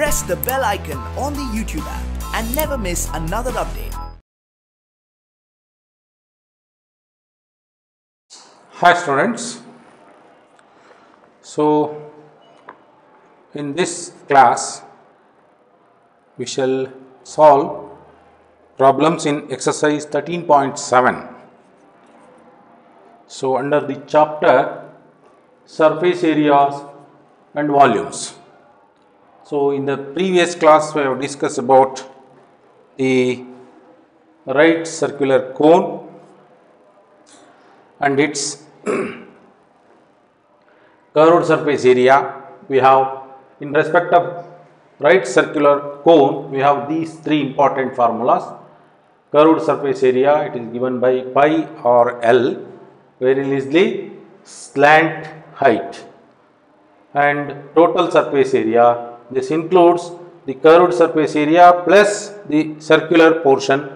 press the bell icon on the YouTube app and never miss another update. Hi students, so in this class we shall solve problems in exercise 13.7. So under the chapter surface areas and volumes. So in the previous class we have discussed about the right circular cone and its curved surface area. We have, in respect of right circular cone, we have these three important formulas. Curved surface area, it is given by pi or L, where L is the slant height, and total surface area. This includes the curved surface area plus the circular portion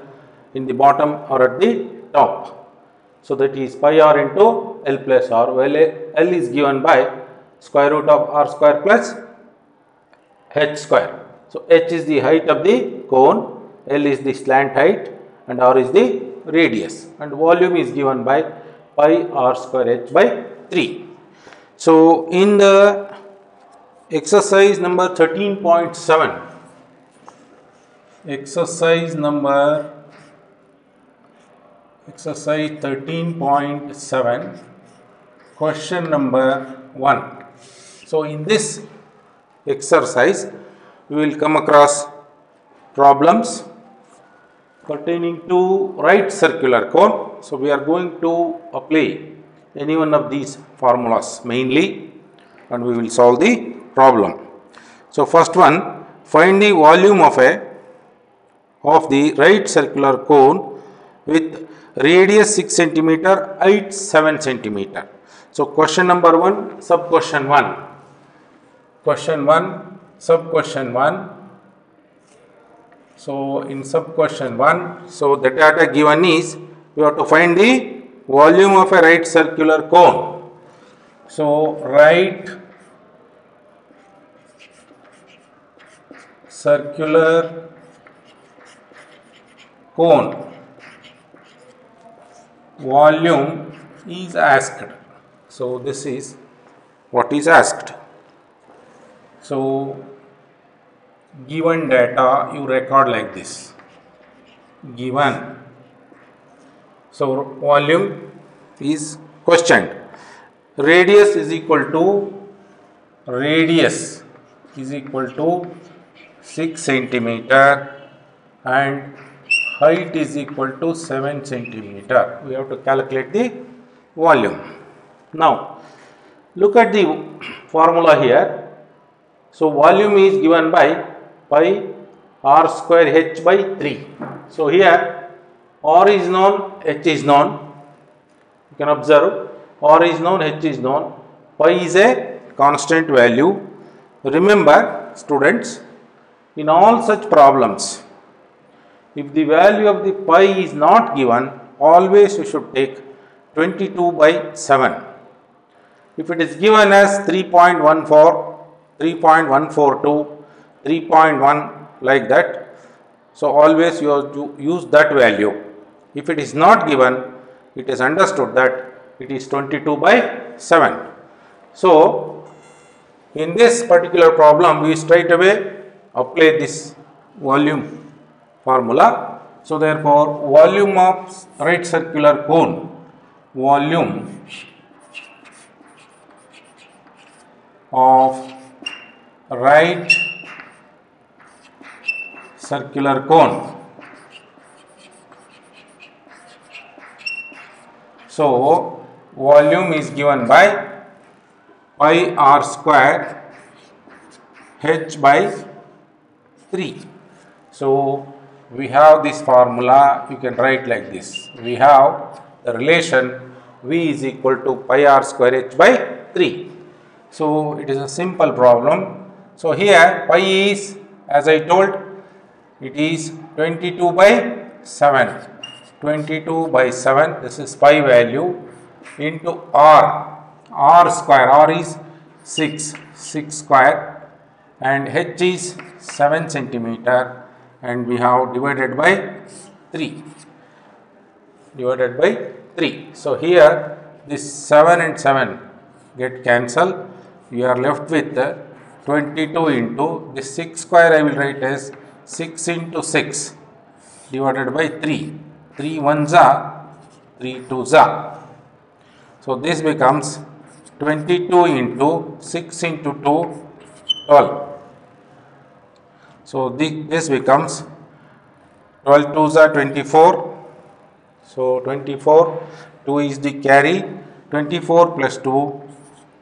in the bottom or at the top. So that is pi r into L plus r, while L is given by square root of r square plus h square. So h is the height of the cone, L is the slant height and r is the radius, and volume is given by pi r square h by 3. So in the exercise number 13.7, exercise 13.7, question number 1. So in this exercise we will come across problems pertaining to right circular cone. So we are going to apply any one of these formulas mainly, and we will solve the problem. So first one, find the volume of the right circular cone with radius 6 centimeter, height 7 centimeter. So question number 1, sub question 1. Question 1, sub question 1. So in sub question 1, so the data given is, we have to find the volume of a right circular cone. So right circular cone volume is asked. So this is what is asked. So given data you record like this, given, so volume is questioned. Radius is equal to 6 centimeter and height is equal to 7 centimeter. We have to calculate the volume. Now look at the formula here. So volume is given by pi r square h by 3. So here r is known, h is known. You can observe r is known, h is known. Pi is a constant value. Remember students, in all such problems, if the value of the pi is not given, always you should take 22 by 7. If it is given as 3.14, 3.142, 3.1 like that, so always you have to use that value. If it is not given, it is understood that it is 22 by 7. So in this particular problem, we straight away apply this volume formula. So therefore volume of right circular cone, volume of right circular cone. So volume is given by pi r square h by 3. So we have this formula, you can write like this. We have the relation V is equal to pi r square h by 3. So it is a simple problem. So here pi is, as I told, it is 22 by 7. 22 by 7, this is pi value, into r square, r is 6 square and h is 7 centimeter, and we have divided by 3. So here this 7 and 7 get cancelled. We are left with 22 into this 6 square. I will write as 6 into 6 divided by 3. 3 ones are 3 twos are. So this becomes 22 into 6 into 2, 12. So this becomes 12 twos are 24. So 24, 2 is the carry, 24 plus 2,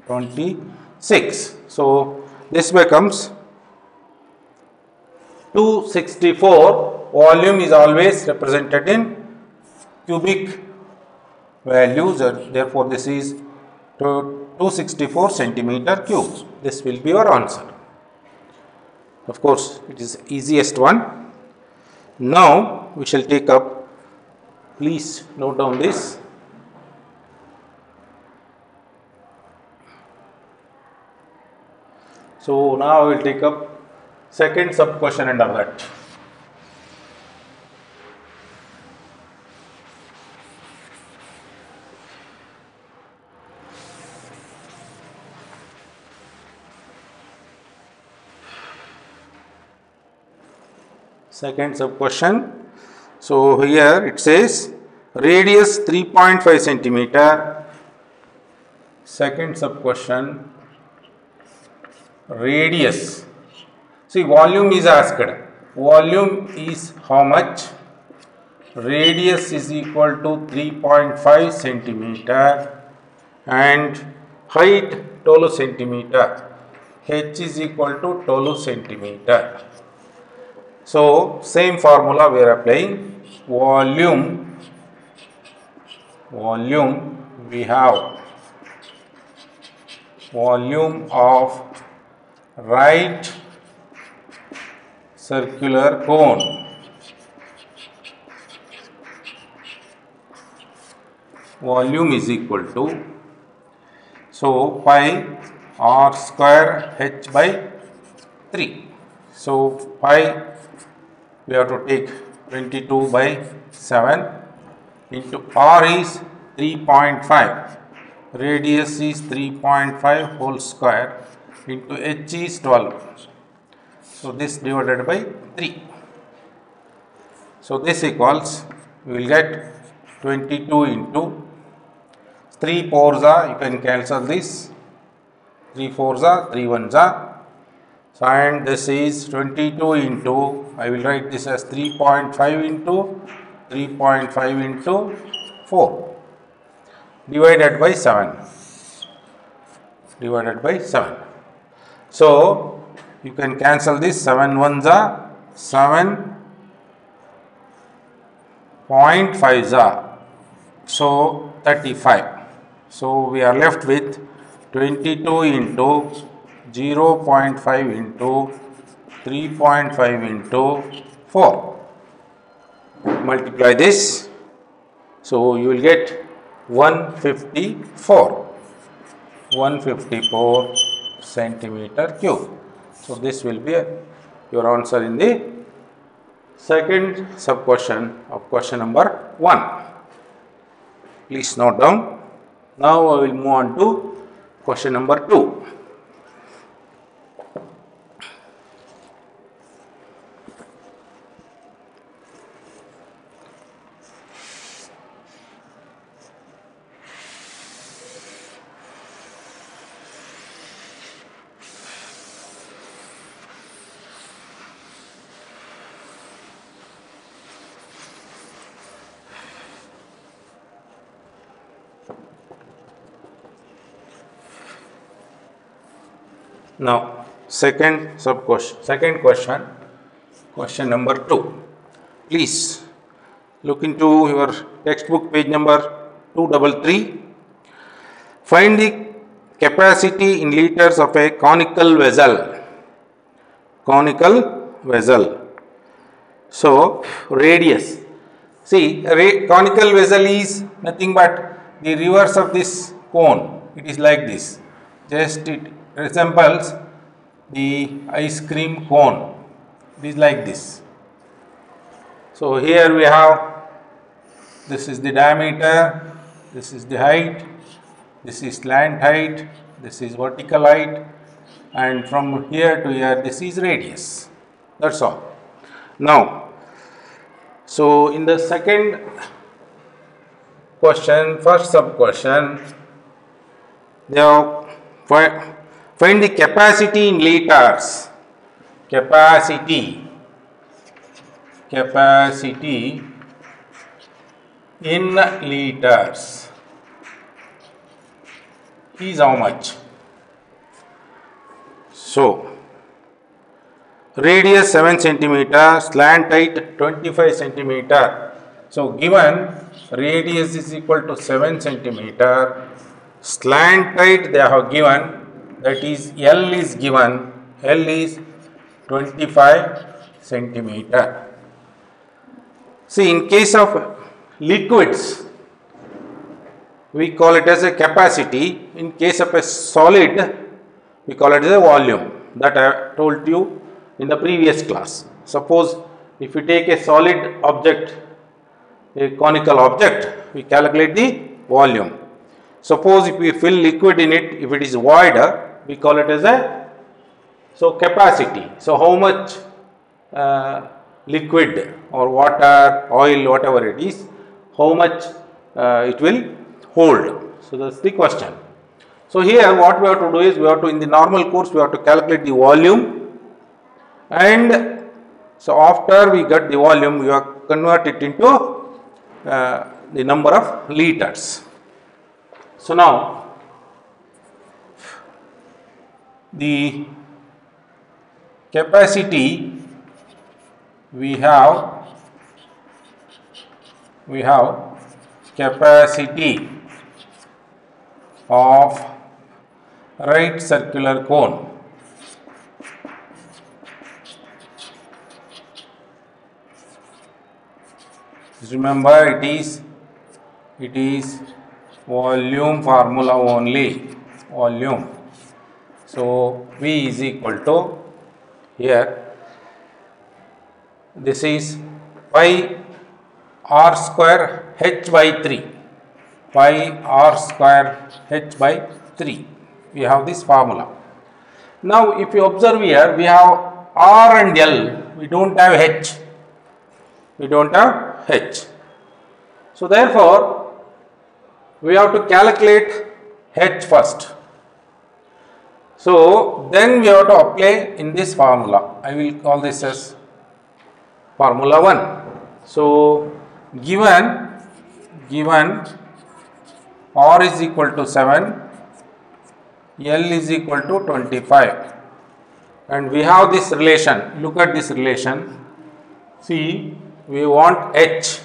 26. So this becomes 264. Volume is always represented in cubic values, therefore this is 264 centimeter cube. This will be your answer. Of course, it is easiest one. Now we shall take up, please note down this. So now I will take up second sub question under that. Second sub question. So here it says radius 3.5 centimeter. Second sub question, radius. See, volume is asked. Volume is how much? Radius is equal to 3.5 centimeter and height 12 centimeter. H is equal to 12 centimeter. So same formula we are applying. Volume we have volume of right circular cone. Volume is equal to, so pi r square h by 3. So pi we have to take 22 by 7 into r is 3.5, radius is 3.5 whole square into h is 12. So this divided by 3. So this equals, we will get 22 into 3 fours are, you can cancel this, 3 fours are, 3 ones are. So and this is 22 into, I will write this as 3.5 into 3.5 into 4 divided by 7. So you can cancel this, 7 ones are 7.5s are, so 35. So we are left with 22 into 0.5 into 3.5 into 4. Multiply this, so you will get 154 centimeter cube. So this will be your answer in the second sub question of question number 1. Please note down. Now I will move on to question number 2. Now second question, question number 2. Please look into your textbook page number 233. Find the capacity in liters of a conical vessel. So radius. See, conical vessel is nothing but the reverse of this cone. It is like this. Just it resembles the ice cream cone. It is like this. So here we have, this is the diameter, this is the height, this is slant height, this is vertical height, and from here to here this is radius. That's all. Now, so in the second question, first sub question, they have find the capacity in liters. Capacity in liters is how much? So radius 7 centimeter, slant height 25 centimeter. So given radius is equal to 7 centimeter, slant height they have given, that is L is given, L is 25 centimeter. See, in case of liquids, we call it as a capacity. In case of a solid, we call it as a volume. That I told you in the previous class. Suppose if we take a solid object, a conical object, we calculate the volume. Suppose if we fill liquid in it, if it is void, we call it as a capacity. So how much liquid or water, oil, whatever it is, how much it will hold. So that's the question. So here what we have to do is, we have to, in the normal course, we have to calculate the volume, and so after we get the volume, we have convert it into the number of liters. So now the capacity we have capacity of right circular cone. Remember, it is volume formula only, volume. So V is equal to, here this is pi r square h by 3, pi r square h by 3. We have this formula. Now if you observe here, we have R and L, we don't have H. So therefore, we have to calculate H first. So then we have to apply in this formula. I will call this as formula 1. So given R is equal to 7, L is equal to 25, and we have this relation. Look at this relation. See, we want H.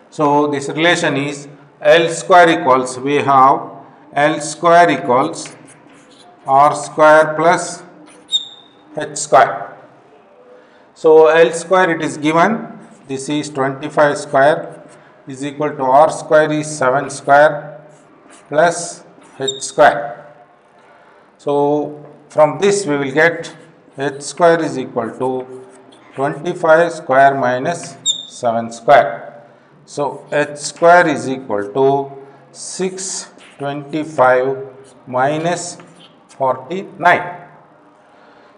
So this relation is L square equals, we have L square equals R square plus H square. So L square, it is given, this is 25 square is equal to R square is 7 square plus H square. So from this we will get H square is equal to 25 square minus 7 square. So H square is equal to 625 minus 49.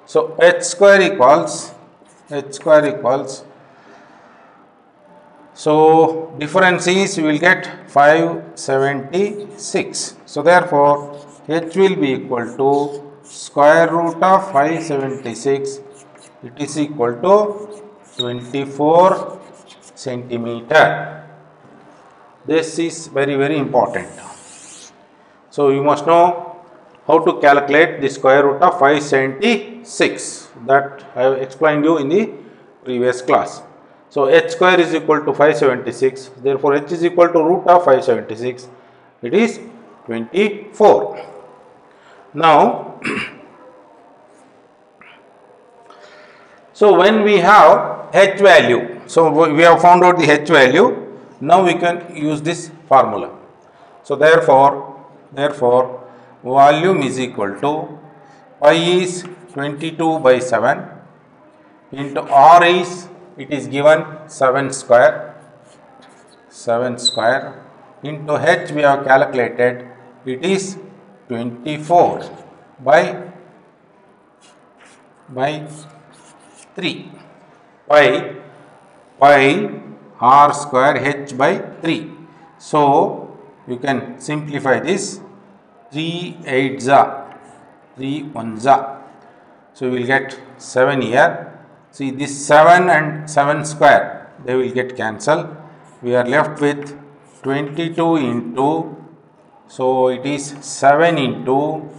So H square equals, so difference is, we will get 576. So therefore H will be equal to square root of 576. It is equal to 24 centimeter. This is very, very important. So you must know how to calculate the square root of 576. That I have explained you in the previous class. So H square is equal to 576. Therefore H is equal to root of 576. It is 24. Now so when we have H value, so we have found out the H value, now we can use this formula. So therefore volume is equal to pi is 22 by 7 into r is, it is given 7 square into h we have calculated, it is 24 by 3 pi r square h by 3. So you can simplify this, 3 8s are 3 1s are. So you will get 7 here. See, this 7 and 7 square, they will get cancelled. We are left with 22 into, so it is 7 into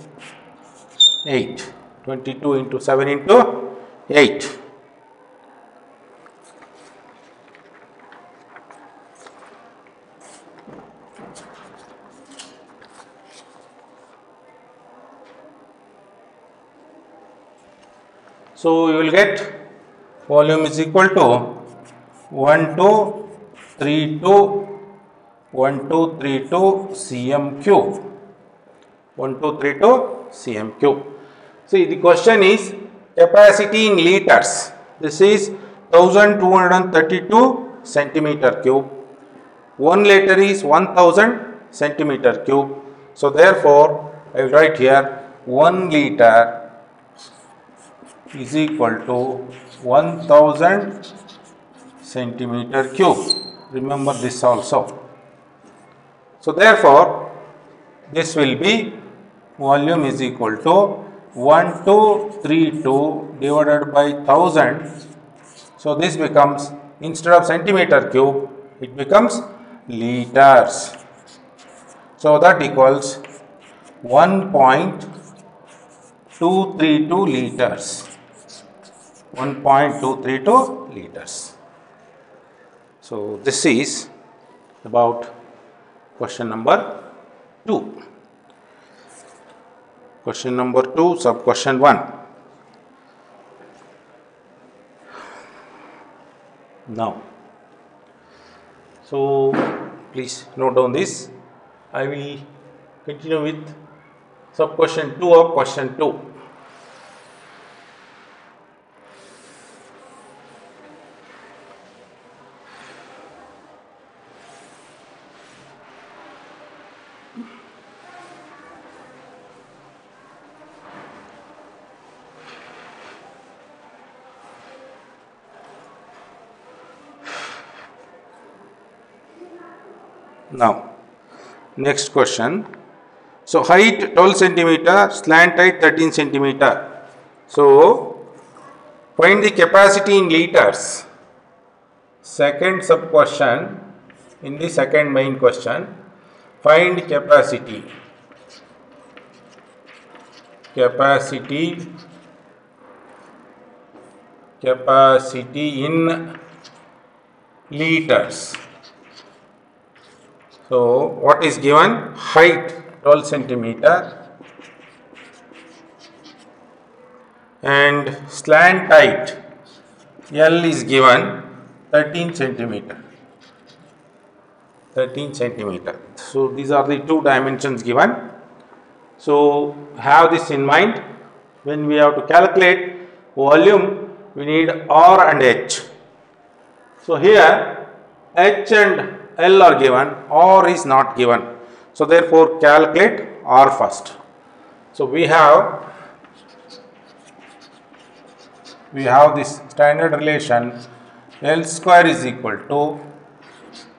8. 22 into 7 into 8. So you will get volume is equal to 1232 cm cube. 1232 cm cube. See, the question is capacity in liters. This is 1232 centimeter cube. 1 liter is 1000 centimeter cube. So therefore, I will write here 1 liter is equal to 1000 centimeter cube. Remember this also. So therefore, this will be volume is equal to 1232 divided by 1000. So this becomes, instead of centimeter cube, it becomes liters. So that equals 1.232 liters. 1.232 liters. So this is about question number 2. Question number 2, sub question 1. Now, so please note down this. I will continue with sub question 2 of question 2. Now, next question. So, height 12 centimeter, slant height 13 centimeter. So, find the capacity in liters. Second sub question, in the second main question, find capacity. Capacity in liters. So, what is given? Height 12 centimeter and slant height L is given 13 centimeter. 13 centimeter. So, these are the two dimensions given. So, have this in mind. When we have to calculate volume, we need R and H. So, here H and L are given, R is not given. So therefore calculate R first. So we have this standard relation, L square is equal to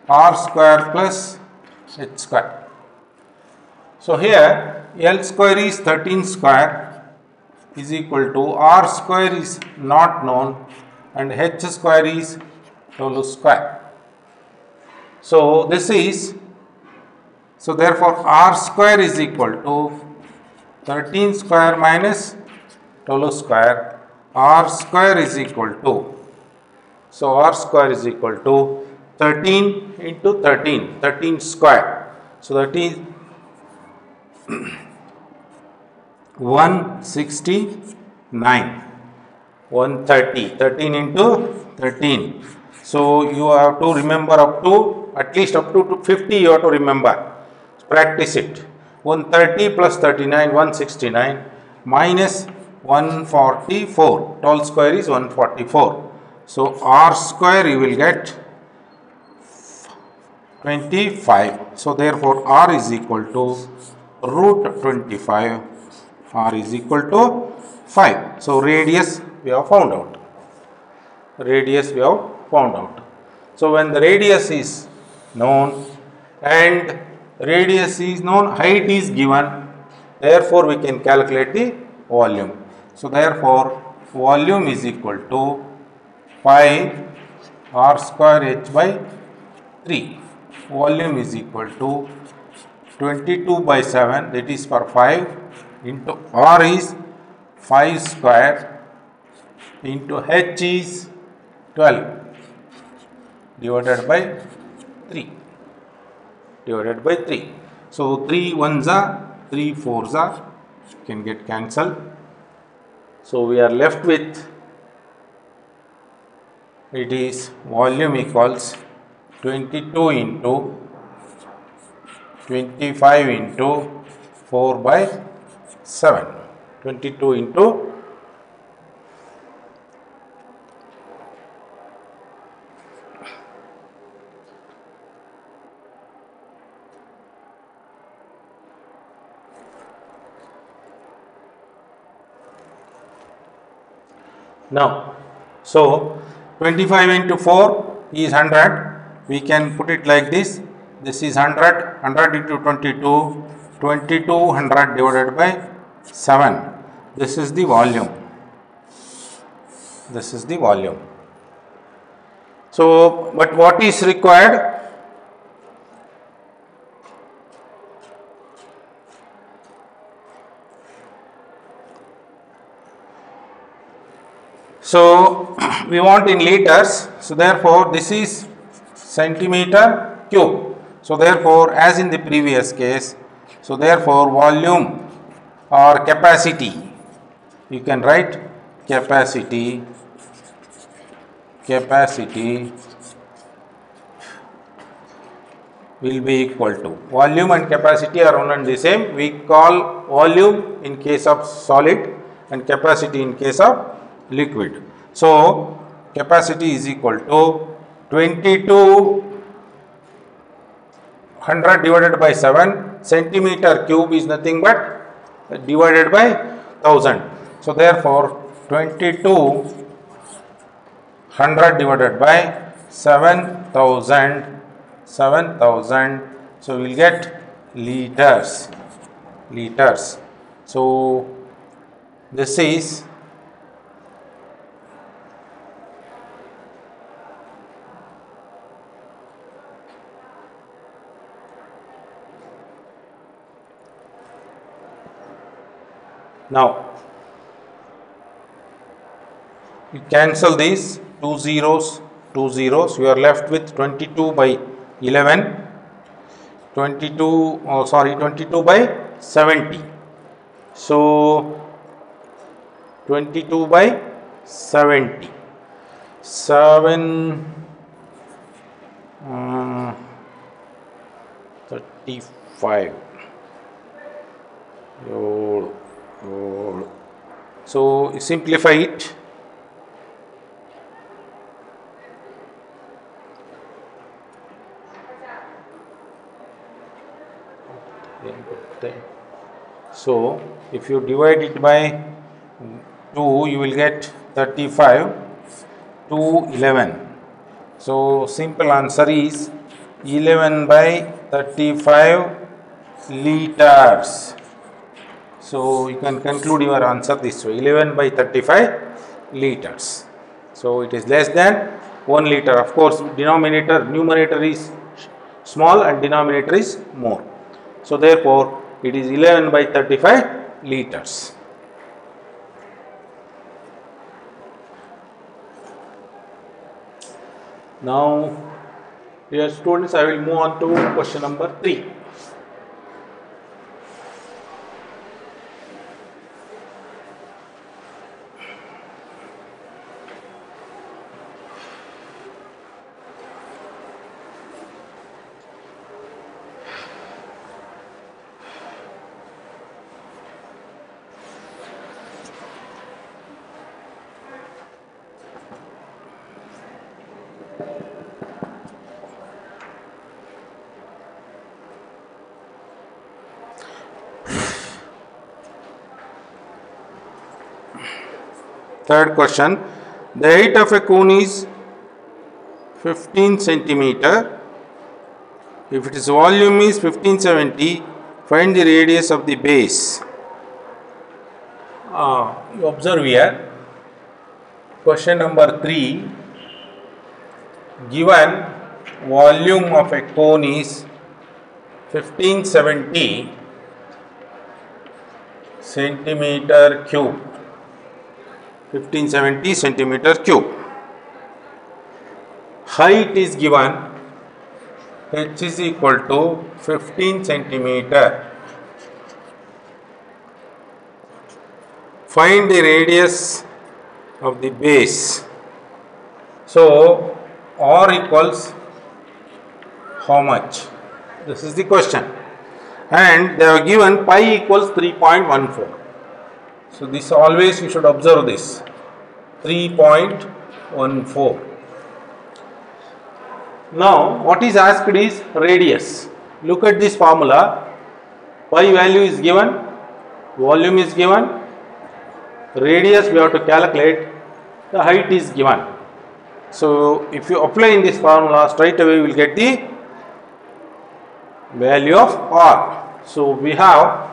R square plus H square. So here L square is 13 square is equal to R square is not known and H square is 12 square. So this is, so therefore R square is equal to 13 square minus 12 square. R square is equal to, so R square is equal to 13 into 13, 13 square. So that is 169, 130, 13 into 13. So you have to remember up to, at least up to 50 you have to remember. Practice it. 130 plus 39, 169. minus 144. 12 square is 144. So r square you will get 25. So therefore r is equal to root 25. R is equal to 5. So radius we have found out. Radius we have found out. So when the radius is known and radius is known, height is given, therefore we can calculate the volume. So therefore volume is equal to 5 r square h by 3. Volume is equal to 22 by 7, that is for 5, into r is 5 square into h is 12 divided by 3. So 3 ones are 3 fours are can get cancelled. So we are left with, it is volume equals 22 into 25 into 4 by 7. 22 into now. So 25 into 4 is 100. We can put it like this. This is 100. 100 into 22. 2200 divided by 7. This is the volume. This is the volume. So, but what is required? So, we want in liters. So, therefore, this is centimeter cube. So, therefore, as in the previous case, so therefore, volume or capacity, you can write capacity will be equal to, volume and capacity are one and the same. We call volume in case of solid and capacity in case of liquid. So capacity is equal to 2200 divided by 7. Centimeter cube is nothing but divided by 1000. So therefore 2200 divided by 7000. So we will get liters. So this is now. You cancel these two zeros. You are left with 22 by 11. 22 by 70. So 22 by 70. 35. So simplify it. So if you divide it by 2, you will get 35 to 11. So simple answer is 11 by 35 liters. So you can conclude your answer this way, 11 by 35 liters. So it is less than 1 liter. Of course, numerator is small and denominator is more. So therefore, it is 11 by 35 liters. Now, dear students, I will move on to question number 3. Third question. The height of a cone is 15 centimeter. If its volume is 1570, find the radius of the base. You observe here. Question number 3. Given volume of a cone is 1570 centimeter cube. 1570 centimeter cube. Height is given, h is equal to 15 centimeter. Find the radius of the base. So r equals how much? This is the question. And they are given pi equals 3.14. So this always you should observe this, 3.14. Now what is asked is radius. Look at this formula. Pi value is given, volume is given, radius we have to calculate, the height is given. So if you apply in this formula, straight away we will get the value of r. So we have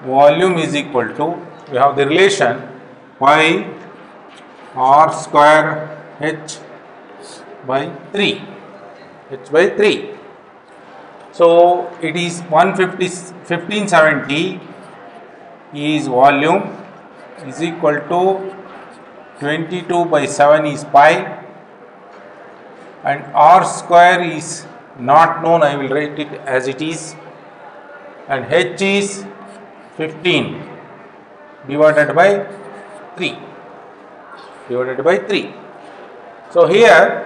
volume is equal to, we have the relation pi r square h by 3. So it is 1570 is volume is equal to 22 by 7 is pi, and r square is not known, I will write it as it is, and h is 15 divided by 3. So here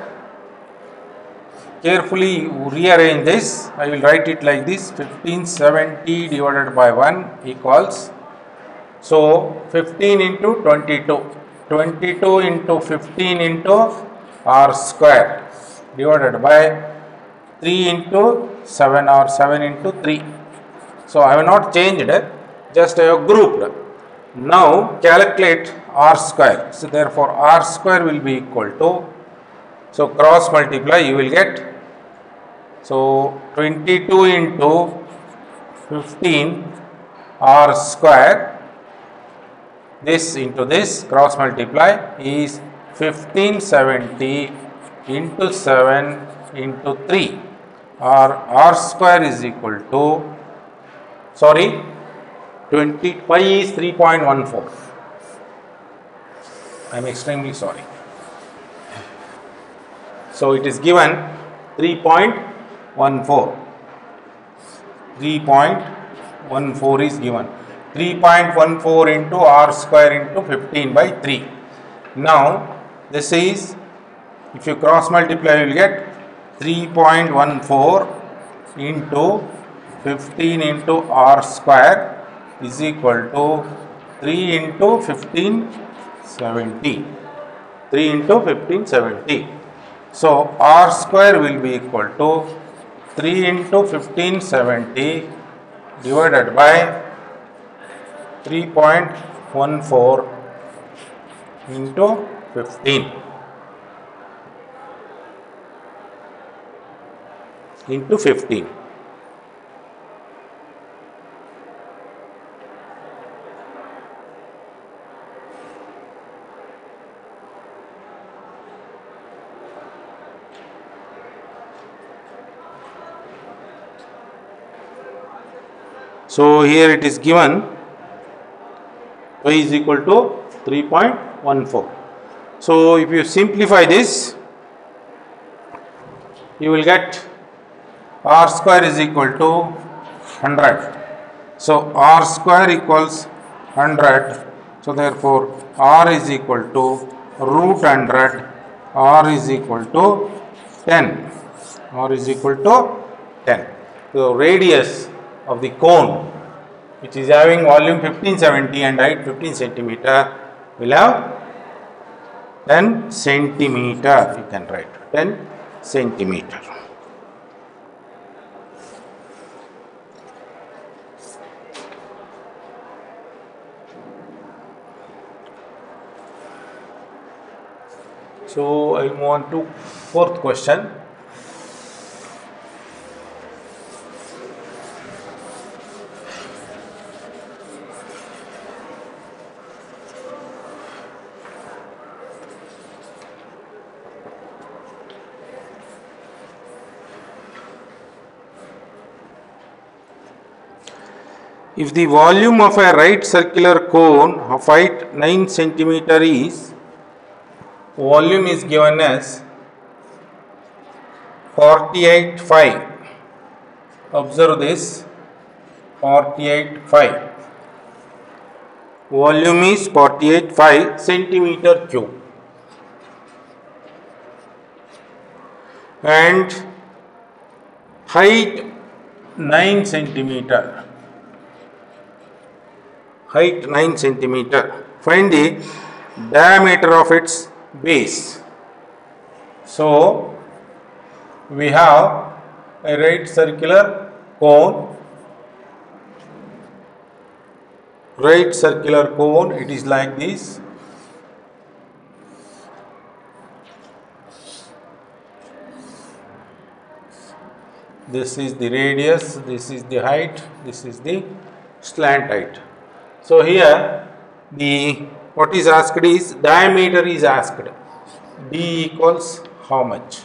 carefully rearrange this. I will write it like this: 1570 divided by 1 equals, so 15 into 22, 22 into 15 into r square divided by 3 into 7 or 7 into 3. So I have not changed it, just I have grouped. Now calculate r square. So therefore r square will be equal to, so cross multiply, you will get, so 22 into 15 r square, this into this, cross multiply, is 1570 into 7 into 3, or r square is equal to, sorry, 20, pi is 3.14. I am extremely sorry. So it is given 3.14. 3.14 is given. 3.14 into r square into 15 by 3. Now this is, if you cross multiply, you will get 3.14 into 15 into r square is equal to 3 into 1570. 3 into 1570. So r square will be equal to 3 into 1570 divided by 3.14 into 15 into 15. So here it is given y is equal to 3.14. So if you simplify this, you will get r square is equal to 100. So r square equals 100. So therefore r is equal to root 100. R is equal to 10. R is equal to 10. So radius of the cone, which is having volume 1570 and height 15 centimeter, will have 10 centimeter. You can write 10 centimeter. So I move on to fourth question. If the volume of a right circular cone of height 9 centimeter is, volume is given as 48.5. Observe this, 48.5. Volume is 48.5 centimeter cube. And height 9 centimeter. Height 9 centimeter. Find the diameter of its base. So we have a right circular cone. Right circular cone, it is like this. This is the radius, this is the height, this is the slant height. So here the what is asked is diameter is asked. D equals how much?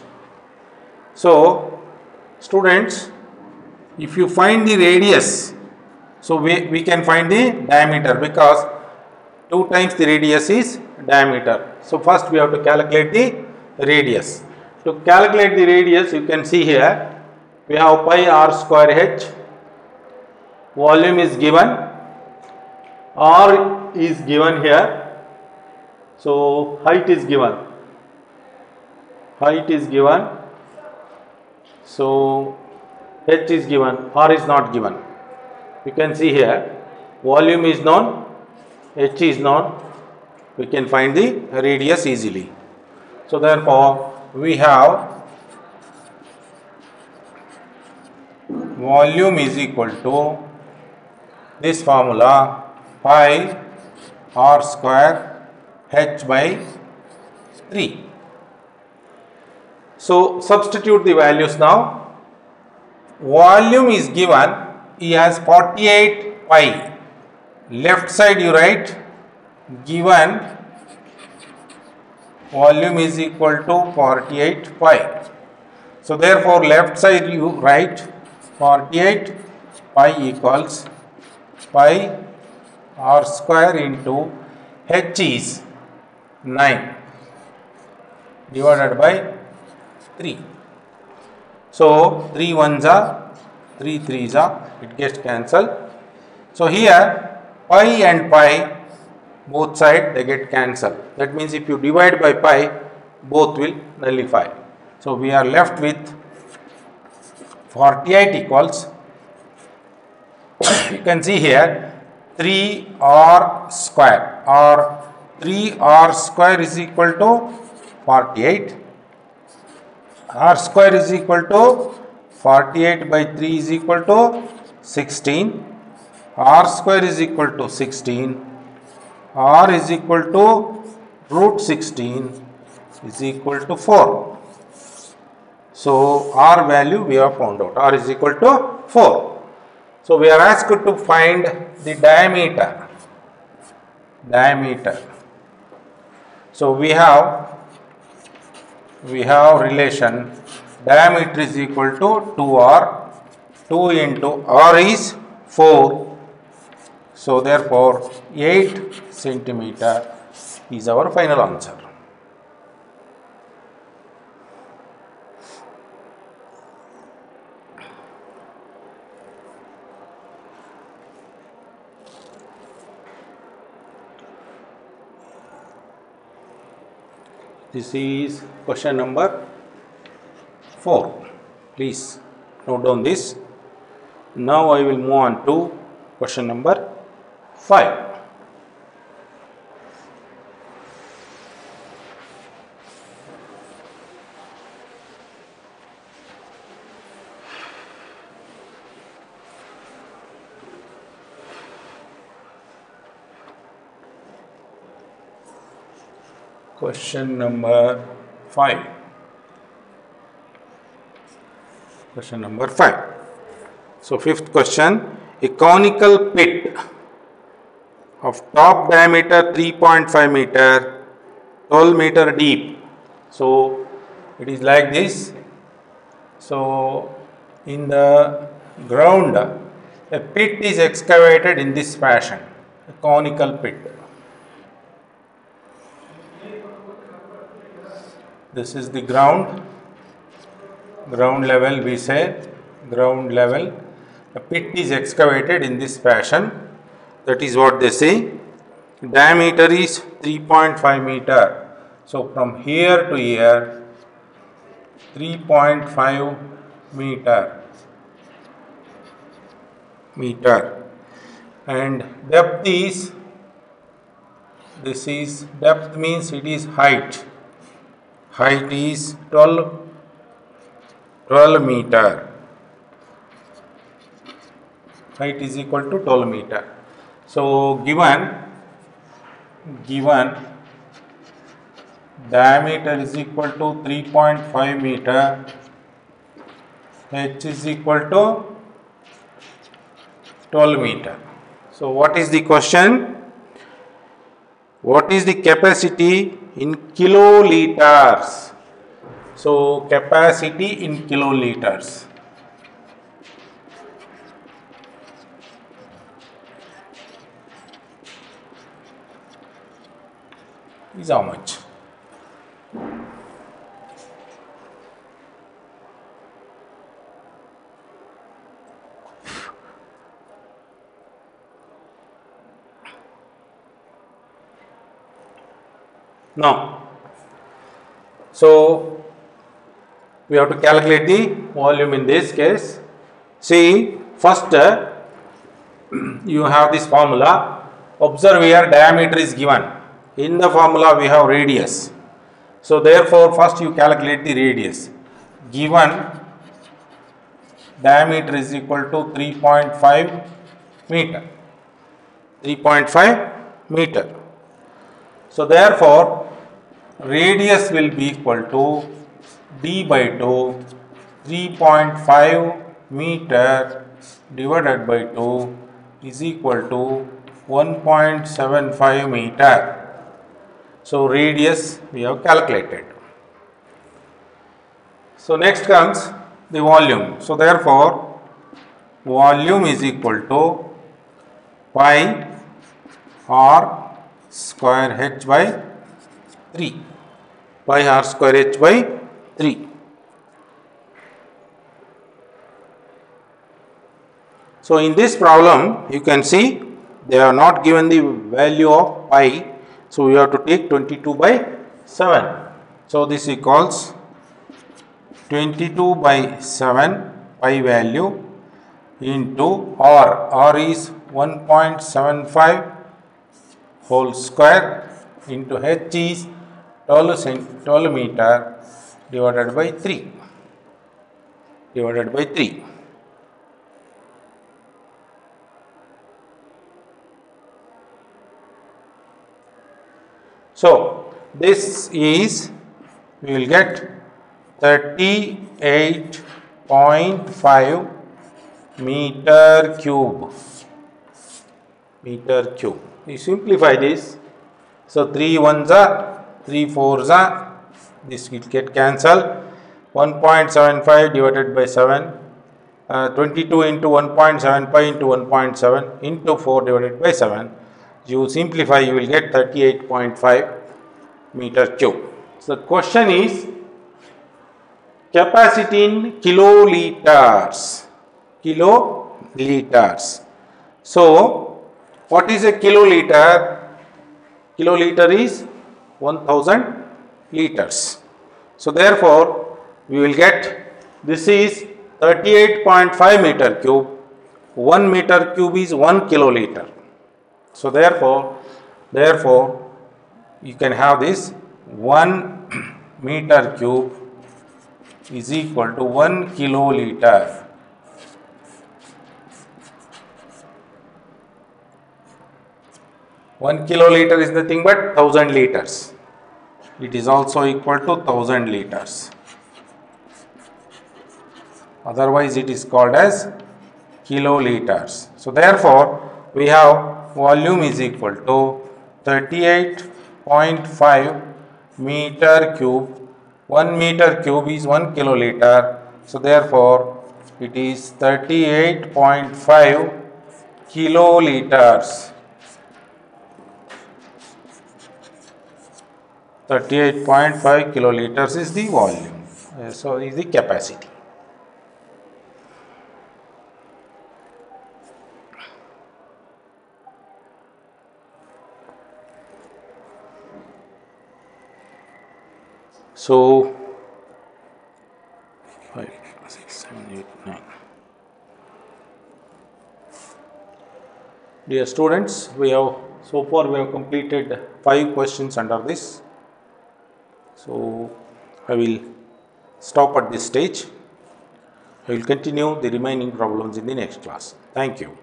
So students, if you find the radius, so we can find the diameter because 2 times the radius is diameter. So first we have to calculate the radius. To calculate the radius, you can see here we have pi r square h. Volume is given, r is given here. So height is given. Height is given. So h is given, r is not given. You can see here volume is known, h is known. We can find the radius easily. So therefore we have volume is equal to this formula, pi r square h by 3. So substitute the values now. Volume is given, he has 48 pi. Left side you write, given volume is equal to 48 pi. So therefore left side you write 48 pi equals pi r square into h is 9 divided by 3. So 3 ones are 3 threes are, it gets cancelled. So here pi and pi both side they get cancelled. That means if you divide by pi, both will nullify. So we are left with 48 equals, you can see here 3r square, or 3r square is equal to 48. R square is equal to 48 by 3 is equal to 16. R square is equal to 16. R is equal to root 16 is equal to 4. So R value we have found out. R is equal to 4. So we are asked to find the diameter. So we have relation diameter is equal to 2r. 2 into r is 4. So therefore 8 centimeter is our final answer. This is question number 4. Please note down this. Now I will move on to question number 5. Question number 5. Question number 5. So, fifth question, a conical pit of top diameter 3.5 meter, 12 meter deep. So, it is like this. So, in the ground, a pit is excavated in this fashion, a conical pit. This is the ground level, we say, ground level. A pit is excavated in this fashion. That is what they say. Diameter is 3.5 meter. So, from here to here, 3.5 meter. And depth is, this is, depth means it is height. Height is 12 meter. Height is equal to 12 meter. So, given diameter is equal to 3.5 meter, h is equal to 12 meter. So, what is the question? What is the capacity in kiloliters? So, capacity in kiloliters. Is how much? Now, so we have to calculate the volume in this case. See, first you have this formula. Observe here, diameter is given. In the formula we have radius. So, therefore, first you calculate the radius. Given diameter is equal to 3.5 meter. 3.5 meter. So, therefore, radius will be equal to d by 2, 3.5 meter divided by 2 is equal to 1.75 meter. So, radius we have calculated. So, next comes the volume. So, therefore, volume is equal to pi r square h by 3. Pi r square h by 3. So, in this problem, you can see they are not given the value of pi. So, we have to take 22 by 7. So, this equals 22 by 7 pi value into r. R is 1.75 whole square into h is 12 meter divided by 3. So, this is, we will get 38.5 meter cube. You simplify this. So, 3 ones are, 3 fours are, this will get cancelled. 1.75 divided by 7, 22 into 1.75 into 1.7 into 4 divided by 7. You simplify, you will get 38.5 meter cube. So, the question is capacity in kiloliters. So, what is a kiloliter? Kiloliter is 1000 liters. So, therefore, we will get, this is 38.5 meter cube. 1 meter cube is 1 kiloliter. So, therefore, you can have this 1 meter cube is equal to 1 kiloliter. One kiloliter is nothing but 1000 liters. it is also equal to 1000 liters. Otherwise, it is called as kiloliters. So, therefore, we have volume is equal to 38.5 meter cube. 1 meter cube is 1 kiloliter. So, therefore, it is 38.5 kiloliters. 38.5 kiloliters is the volume. So, is the capacity. So, 5, 6, 7, 8, 9. Dear students, so far we have completed 5 questions under this. So, I will stop at this stage. I will continue the remaining problems in the next class. Thank you.